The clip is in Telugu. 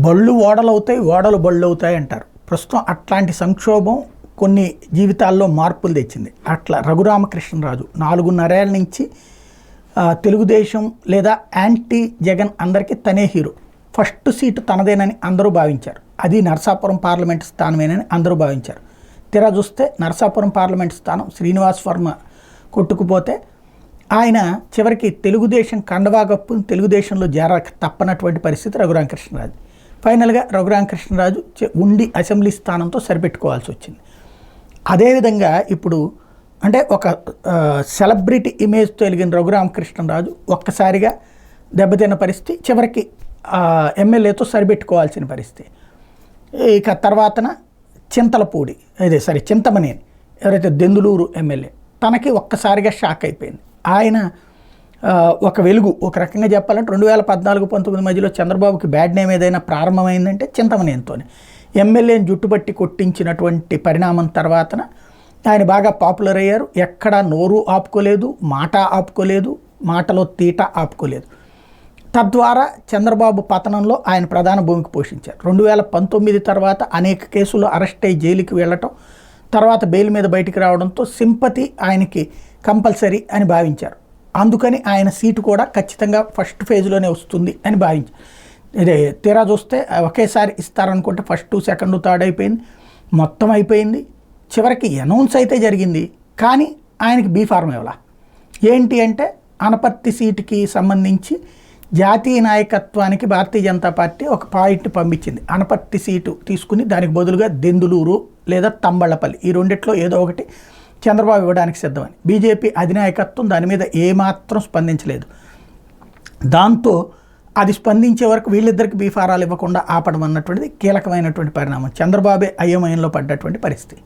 బళ్ళు ఓడలవుతాయి, ఓడలు బళ్ళు అవుతాయి అంటారు. ప్రస్తుతం అట్లాంటి సంక్షోభం కొన్ని జీవితాల్లో మార్పులు తెచ్చింది. అట్లా రఘురామకృష్ణరాజు 4.5 ఏళ్ల నుంచి తెలుగుదేశం లేదా యాంటీ జగన్ అందరికీ తనే హీరో. ఫస్ట్ సీటు తనదేనని అందరూ భావించారు. అది నరసాపురం పార్లమెంట్ స్థానమేనని అందరూ భావించారు. తీరా చూస్తే నరసాపురం పార్లమెంట్ స్థానం శ్రీనివాస్ వర్మ కొట్టుకుపోతే ఆయన చివరికి తెలుగుదేశం కండవా కప్పుని తెలుగుదేశంలో చేరక తప్పనటువంటి పరిస్థితి రఘురామకృష్ణరాజు. ఫైనల్గా రఘురామకృష్ణరాజు ఉండి అసెంబ్లీ స్థానంతో సరిపెట్టుకోవాల్సి వచ్చింది. అదేవిధంగా ఇప్పుడు అంటే ఒక సెలబ్రిటీ ఇమేజ్తో వెలిగిన రఘురామకృష్ణరాజు ఒక్కసారిగా దెబ్బతిన్న పరిస్థితి, చివరికి ఎమ్మెల్యేతో సరిపెట్టుకోవాల్సిన పరిస్థితి. ఇక తర్వాతన చింతమనేని ఎవరైతే దెందులూరు ఎమ్మెల్యే, తనకి ఒక్కసారిగా షాక్ అయిపోయింది. ఆయన ఒక వెలుగు, ఒక రకంగా చెప్పాలంటే 2014-19 మధ్యలో చంద్రబాబుకి బ్యాడ్ నేమ్ ఏదైనా ప్రారంభమైందంటే చింతమనేనితోనే. ఎమ్మెల్యేని జుట్టుబట్టి కొట్టించినటువంటి పరిణామం తర్వాతన ఆయన బాగా పాపులర్ అయ్యారు. ఎక్కడా నోరు ఆపుకోలేదు, మాట ఆపుకోలేదు, మాటలో తీట ఆపుకోలేదు. తద్వారా చంద్రబాబు పతనంలో ఆయన ప్రధాన భూమిక పోషించారు. 2019 తర్వాత అనేక కేసుల్లో అరెస్ట్ అయ్యి జైలుకి వెళ్ళటం, తర్వాత బెయిల్ మీద బయటికి రావడంతో సింపతి ఆయనకి కంపల్సరీ అని భావించారు. అందుకని ఆయన సీటు కూడా ఖచ్చితంగా ఫస్ట్ ఫేజ్లోనే వస్తుంది అని భావించారు. ఇదే తీరా చూస్తే ఒకేసారి ఇస్తారనుకుంటే ఫస్ట్, సెకండ్, థర్డ్ అయిపోయింది, మొత్తం అయిపోయింది. చివరికి అనౌన్స్ అయితే జరిగింది, కానీ ఆయనకి బీఫార్మ్ ఇవ్వాల. ఏంటి అంటే అనపర్తి సీటుకి సంబంధించి జాతీయ నాయకత్వానికి భారతీయ జనతా పార్టీ ఒక పాయింట్ పంపించింది. అనపర్తి సీటు తీసుకుని దానికి బదులుగా దెందులూరు లేదా తంబళ్ళపల్లి, ఈ రెండిట్లో ఏదో ఒకటి చంద్రబాబు ఇవ్వడానికి సిద్ధమని. బీజేపీ అధినాయకత్వం దాని మీద ఏమాత్రం స్పందించలేదు. దాంతో అది స్పందించే వరకు వీళ్ళిద్దరికి బీఫారాలు ఇవ్వకుండా ఆపడం అన్నటువంటిది కీలకమైనటువంటి పరిణామం. చంద్రబాబే అయోమయంలో పడ్డటువంటి పరిస్థితి.